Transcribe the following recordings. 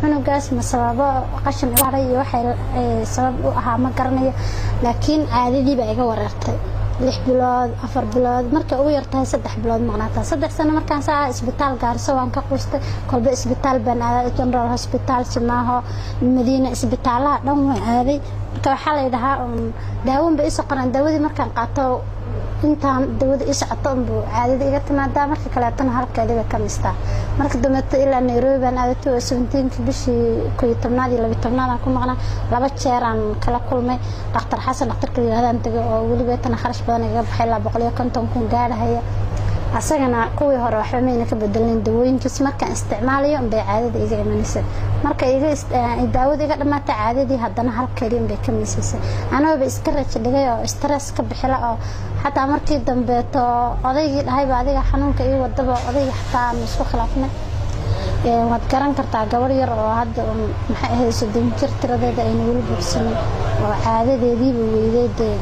cunugaas ma sababo qashin ilaahay iyo waxay sabab u ahaa ma garanayo laakiin caadadii baa iga wareertay 6 bilood 4 bilood marka ugu yartahay 3 bilood maqnaata 3 sano markaan saa isbitaal gaarso waan ka quustay kolba isbitaal baan aaday General Hospital Simaaho Madiina isbitaalaha dhan waan aaday marka waxa la yiraahdaa daawon bay isoo qaran daawadii markaan qaato intaan dawada isocto caadada iga timaada marka kale tan halkeeda ka mistaa marka dambeeyay ilaa Nairobi baan aaday 17 bishii 11 iyo 12 ku maqnaa laba jeer aan kala kulmay Dr. Xasan Dr. Yiraahdaan tago oo waliba tan kharash badan iga baxay 250 kun gaarahaya asagana kuwii hore waxba meena ka bedelin dawooyinkiis marka isticmaalayo bay caadada iga imanaysa marka iga daawada iga dhamaatay caadadii haddana halkeedii bay ka miisaysa anoo ba iska raaj dhigay oo stress ka bixila oo hatta markii dambe to odaygii dhahay ba adiga xanuunka iyo wadaba odayga xataa isku khilaafnay waad garan kartaa gabar yar oo hadda maxay ahayd 30 jir tiradeeda ay wali bogsan oo caadadeedii weeyday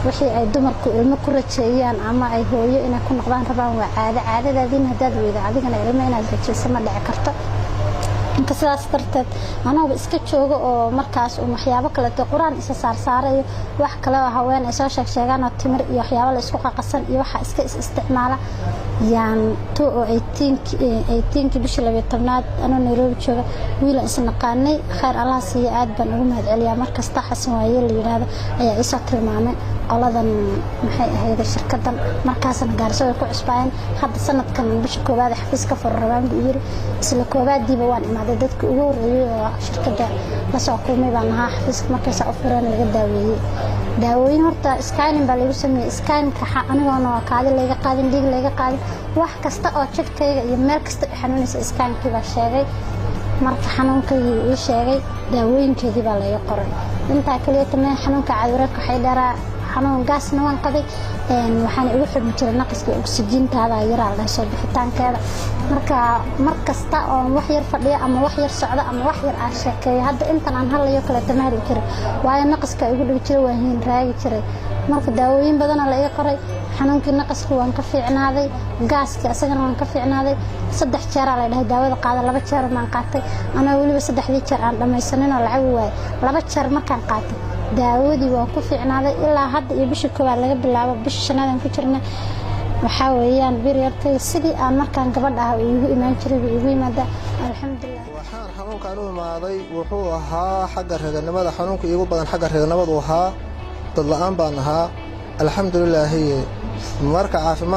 wixii ay dumarku ilmo ku rajeeyaan ama ay hooyo inay ku noqdaan rabaan waa caadadaadina hadaad weeydo adigana ilmo inaad rajeyso ma dhici karto inta sidaas darteed anoo iska joogo oo markaas waxyaabo kale quraan isa saarayo wax kale oo haween ay soo sheegaan oo timir iyo waxyaabo la isku qaqasan iyo waxa iska isticmaala yaan 18 bishii 12aad anoo Nairobi jooga wiil isna qaanay khayr Allah siiyo aad baan ugu mahadceliyaa markasta xasan waaye la yiraahdo ayaa isoo tilmaamay qoladan maxay ahayd shirkadan markaasna gaarso ku cusbaan hadda sanadkan bishii koobaad xafiiska furrabaan buu yiri isla koobaadiiba waan imaaday dadka ugu horeeyay shirkada la soo kulmay baan ahaa xafiiska markaas u fureen laga daaweeyay daawooyin horta scanning baa lagu sameeyay scanning-ka aniguna kaadi laga qaadin dhiig laga qaadin wax kasta oo jidhkayga iyo meel kasta xanuunaysa scanning-kii baa sheegay marka xanuunkayga ii sheegay daawooyinkeedii baa laga qoray inta kaliya tamay xanuunka cudurka waxay dheeraa xanuun gaasna waan qabay waxaan ugu xidhmi jiray naqaska oksijiintaada yaraada soo bixitaankeeda markasta oo wax yar fadhiya ama wax yar socda ama wax yar aan sheekeeyo hadda intan aan halayo kala tamaari jiray waayo naqaska ugu dhig jiray waa hin raagi jiray marka daawooyin badan la iga qoray xanuunkii naqaska waan ka fiicnaaday gaaska asagana waan ka fiicnaaday 3 jeer la dhahay daawada qaada 2 jeer maan qaatay ana waliba 3 jeer aan dhamaysanin oo lacag waay 2 jeer markaan qaatay daawadii waa ku fiicnaaday ilaa hadda iyo bishii koowaad laga bilaabo bishii shanaad ku jirnay waxa weeyaan biriyartay sidii aan markaan gabadh ah ugu imaan jiray ugu yimaada alxamdulillah waxaan xanuunkan u imaaday wuxuu ahaa xagga raganimada xanuunka iigu badan xagga raganimada ahaa dad la'aan baan ahaa alxamdulillah marka caafimaad